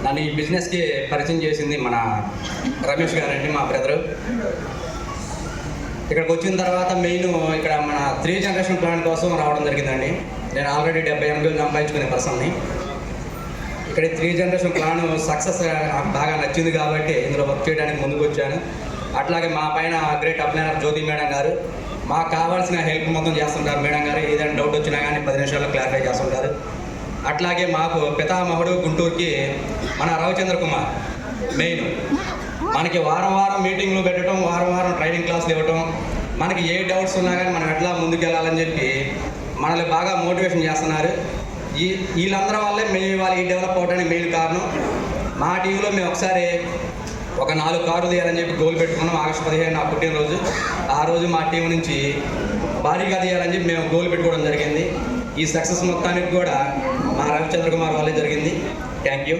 నన్ను ఈ బిజినెస్కి పరిచయం చేసింది మన రమేష్ గారండి, మా బ్రదరు. ఇక్కడికి వచ్చిన తర్వాత మెయిన్ ఇక్కడ మన 3 జనరేషన్ ప్లాన్ కోసం రావడం జరిగిందండి. నేను ఆల్రెడీ 70-80 సంపాదించుకునే పర్సన్ని. ఇక్కడ 3 జనరేషన్ ప్లాన్ సక్సెస్ బాగా నచ్చింది కాబట్టి ఇందులో వర్క్ చేయడానికి ముందుకు వచ్చాను. అట్లాగే మా పైన గ్రేట్ అప్లైనర్ జ్యోతి మేడం గారు మాకు కావాల్సిన హెల్ప్ మొత్తం చేస్తుంటారు. మేడం గారు ఏదైనా డౌట్ వచ్చినా కానీ 10 నిమిషాల్లో క్లారిఫై చేస్తుంటారు. అట్లాగే మాకు పితామహుడు గుంటూరుకి మన రవిచంద్ర కుమార్ మెయిన్ మనకి వారం వారం మీటింగ్లు పెట్టడం, వారం వారం ట్రైనింగ్ క్లాసులు ఇవ్వటం, మనకి ఏ డౌట్స్ ఉన్నా కానీ మనం ఎట్లా ముందుకెళ్ళాలని చెప్పి మనల్ని బాగా మోటివేషన్ చేస్తున్నారు. వీళ్ళందరి వల్లే మేము వాళ్ళు ఈ డెవలప్ అవడానికి మెయిన్ కారణం. మా టీంలో మేము ఒకసారి ఒక 4 కార్లు తీయాలని చెప్పి గోల్ పెట్టుకున్నాం. ఆగస్టు 15 నా పుట్టినరోజు. ఆ రోజు మా టీం నుంచి భారీగా తీయాలని చెప్పి మేము గోల్ పెట్టుకోవడం జరిగింది. ఈ సక్సెస్ మొత్తానికి కూడా మా రవిచంద్ర కుమార్ వాళ్ళే జరిగింది. Thank you.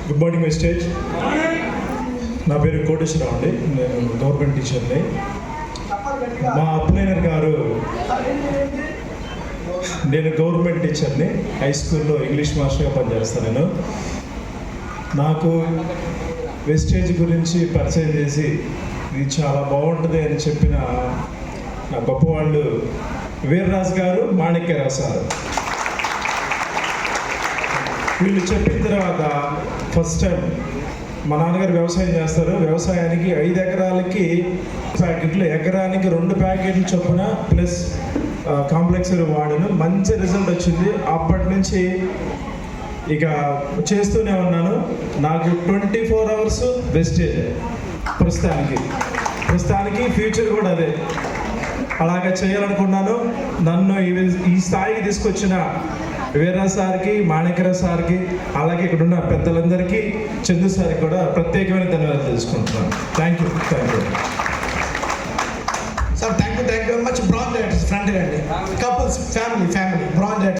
Good morning my stage. నా పేరు కోటేశ్వరరావు అండి. నేను గవర్నమెంట్ టీచర్ని. మా అప్లైనర్ గారు, నేను గవర్నమెంట్ టీచర్ని, హై స్కూల్లో ఇంగ్లీష్ మాస్టర్గా పనిచేస్తాను. నేను నాకు వెస్టేజ్ గురించి పరిచయం చేసి ఇది చాలా బాగుంటుంది అని చెప్పిన నా గొప్పవాళ్ళు వీర్రాజు గారు, మాణిక్యరావు సార్. వీళ్ళు చెప్పిన తర్వాత ఫస్ట్ టైం మా నాన్నగారు వ్యవసాయం చేస్తారు. వ్యవసాయానికి 5 ఎకరాలకి ప్యాకెట్లు, ఎకరానికి 2 ప్యాకెట్లు చొప్పున ప్లస్ కాంప్లెక్స్ వాడను. మంచి రిజల్ట్ వచ్చింది. అప్పటి నుంచి ఇక చేస్తూనే ఉన్నాను. నాకు 24 అవర్స్ వెస్టేజ్ ప్రస్తుతానికి ఫ్యూచర్ కూడా అదే అలాగే చేయాలనుకున్నాను. నన్ను ఈ స్థాయికి తీసుకొచ్చిన వీర్రాజు సార్కి, మాణిక్యరావు సార్కి, అలాగే ఇక్కడ ఉన్న పెద్దలందరికీ, చందు సార్కి కూడా ప్రత్యేకమైన ధన్యవాదాలు తెలుసుకుంటున్నాను. Thank you. Sir thank you very much. బ్రాడ్ ఫ్రంట్ అండి, కపుల్స్, ఫ్యామిలీ